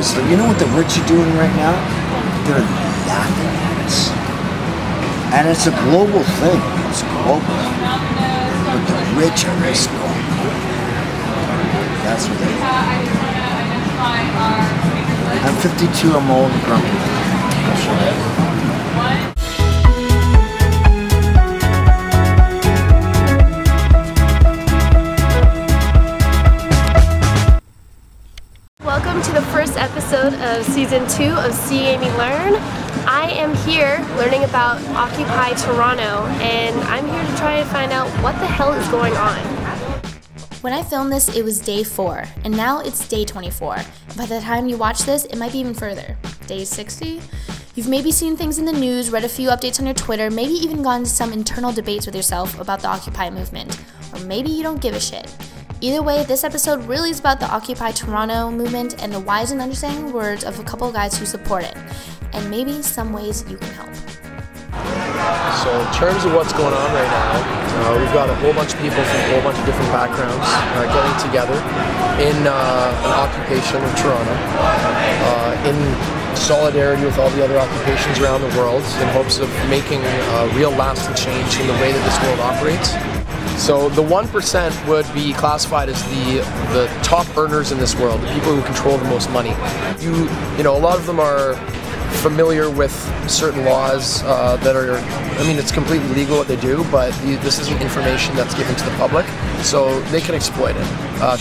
So you know what the rich are doing right now? They're laughing at us. And it's a global thing. It's global. But the rich are just going. That's what they do. I'm 52, I'm old and grumpy. Welcome to the first episode of Season 2 of See Aimee Learn. I am here learning about Occupy Toronto, and I'm here to try to find out what the hell is going on. When I filmed this, it was day 4, and now it's day 24. By the time you watch this, it might be even further. Day 60? You've maybe seen things in the news, read a few updates on your Twitter, maybe even gone into some internal debates with yourself about the Occupy movement. Or maybe you don't give a shit. Either way, this episode really is about the Occupy Toronto movement and the wise and understanding words of a couple guys who support it, and maybe some ways you can help. So in terms of what's going on right now, we've got a whole bunch of people from a whole bunch of different backgrounds getting together in an occupation of Toronto in solidarity with all the other occupations around the world in hopes of making a real lasting change in the way that this world operates. So the 1% would be classified as the top earners in this world, the people who control the most money. You know, a lot of them are familiar with certain laws that are, I mean, it's completely legal what they do, but this isn't information that's given to the public, so they can exploit it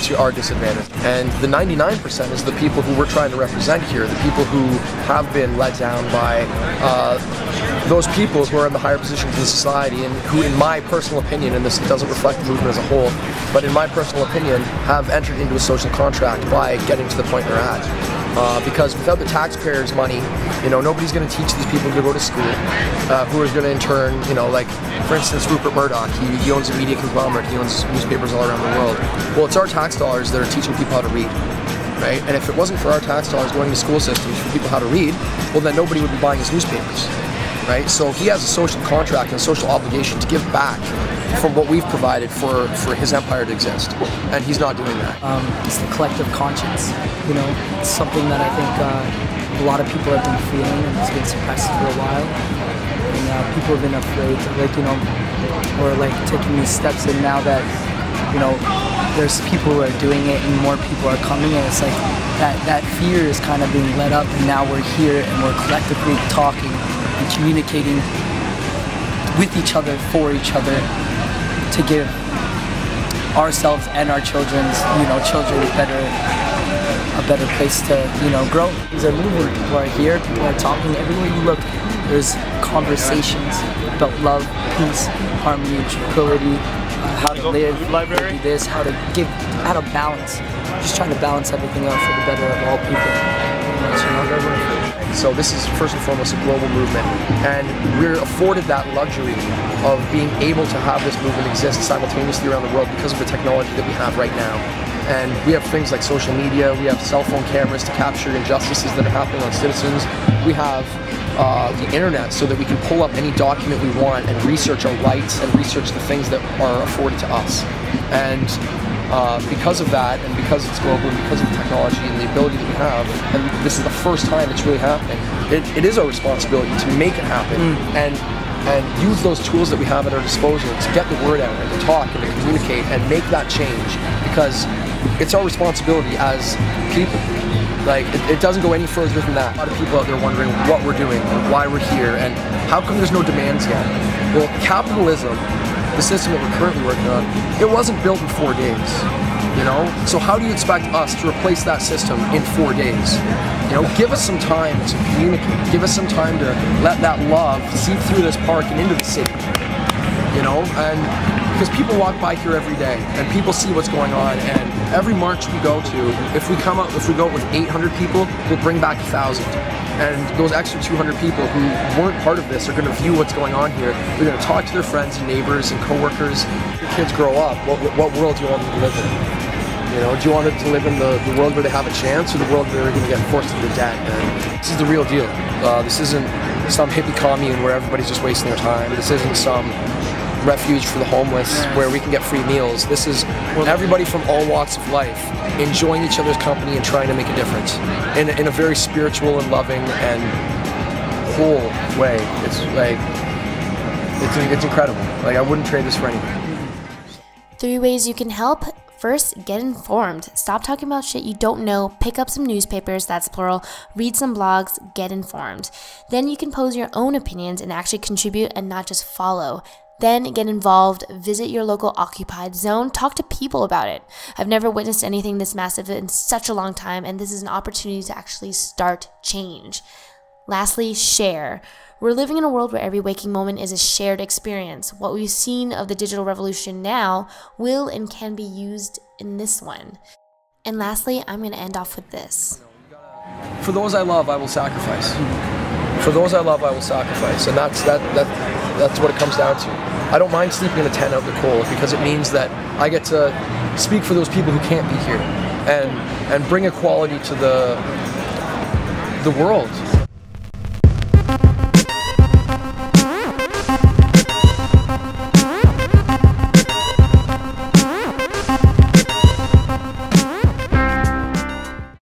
to our disadvantage. And the 99% is the people who we're trying to represent here, the people who have been let down by those people who are in the higher positions in society and who, in my personal opinion, and this doesn't reflect the movement as a whole, but in my personal opinion, have entered into a social contract by getting to the point they're at. Because without the taxpayers' money, you know, nobody's going to teach these people to go to school, who are going to in turn, you know, like, for instance, Rupert Murdoch, he owns a media conglomerate, he owns newspapers all around the world. Well, it's our tax dollars that are teaching people how to read, right? And if it wasn't for our tax dollars going to school systems for people how to read, well, then nobody would be buying his newspapers, right? So he has a social contract and a social obligation to give back from what we've provided for his empire to exist, and he's not doing that. It's the collective conscience, you know, it's something that I think a lot of people have been feeling and it's been suppressed for a while, and people have been afraid to, like, you know, or like taking these steps, and now that, you know, there's people who are doing it and more people are coming, and it's like that fear is kind of being let up, and now we're here and we're collectively talking and communicating with each other, for each other, to give ourselves and our children's, you know, children a better place to, you know, grow. Things are moving, people are here, people are talking, everywhere you look, there's conversations about love, peace, harmony, tranquility, how to live, how to do this, how to balance, just trying to balance everything out for the better of all people. So this is first and foremost a global movement, and we're afforded that luxury of being able to have this movement exist simultaneously around the world because of the technology that we have right now. And we have things like social media, we have cell phone cameras to capture injustices that are happening on citizens. We have the internet so that we can pull up any document we want and research our rights and research the things that are afforded to us. And because of that, and because it's global, and because of the technology and the ability that we have, and this is the first time it's really happening, it is our responsibility to make it happen and use those tools that we have at our disposal to get the word out and to talk and to communicate and make that change, because it's our responsibility as people. Like, it doesn't go any further than that. A lot of people out there wondering what we're doing and why we're here and how come there's no demands yet. Well, capitalism, the system that we're currently working on, it wasn't built in 4 days, you know? So how do you expect us to replace that system in 4 days? You know, give us some time to communicate, give us some time to let that love seep through this park and into the city, you know? And because people walk by here every day and people see what's going on, and every march we go to, if we go out with 800 people, we'll bring back 1,000. And those extra 200 people who weren't part of this are going to view what's going on here. They're going to talk to their friends and neighbors and coworkers. Your kids grow up, what world do you want them to live in? You know, do you want them to live in the world where they have a chance, or the world where they're going to get forced into debt? And this is the real deal. This isn't some hippie commune where everybody's just wasting their time. This isn't some refuge for the homeless, where we can get free meals. This is everybody from all walks of life enjoying each other's company and trying to make a difference in a very spiritual and loving and whole way. It's like, it's incredible. Like, I wouldn't trade this for anything. 3 ways you can help. First, get informed. Stop talking about shit you don't know. Pick up some newspapers, that's plural. Read some blogs, get informed. Then you can pose your own opinions and actually contribute and not just follow. Then get involved, visit your local occupied zone, talk to people about it. I've never witnessed anything this massive in such a long time, and this is an opportunity to actually start change. Lastly, share. We're living in a world where every waking moment is a shared experience. What we've seen of the digital revolution now will and can be used in this one. And lastly, I'm going to end off with this. For those I love, I will sacrifice. For those I love, I will sacrifice. And that's what it comes down to. I don't mind sleeping in a tent out in the cold because it means that I get to speak for those people who can't be here and bring equality to the world.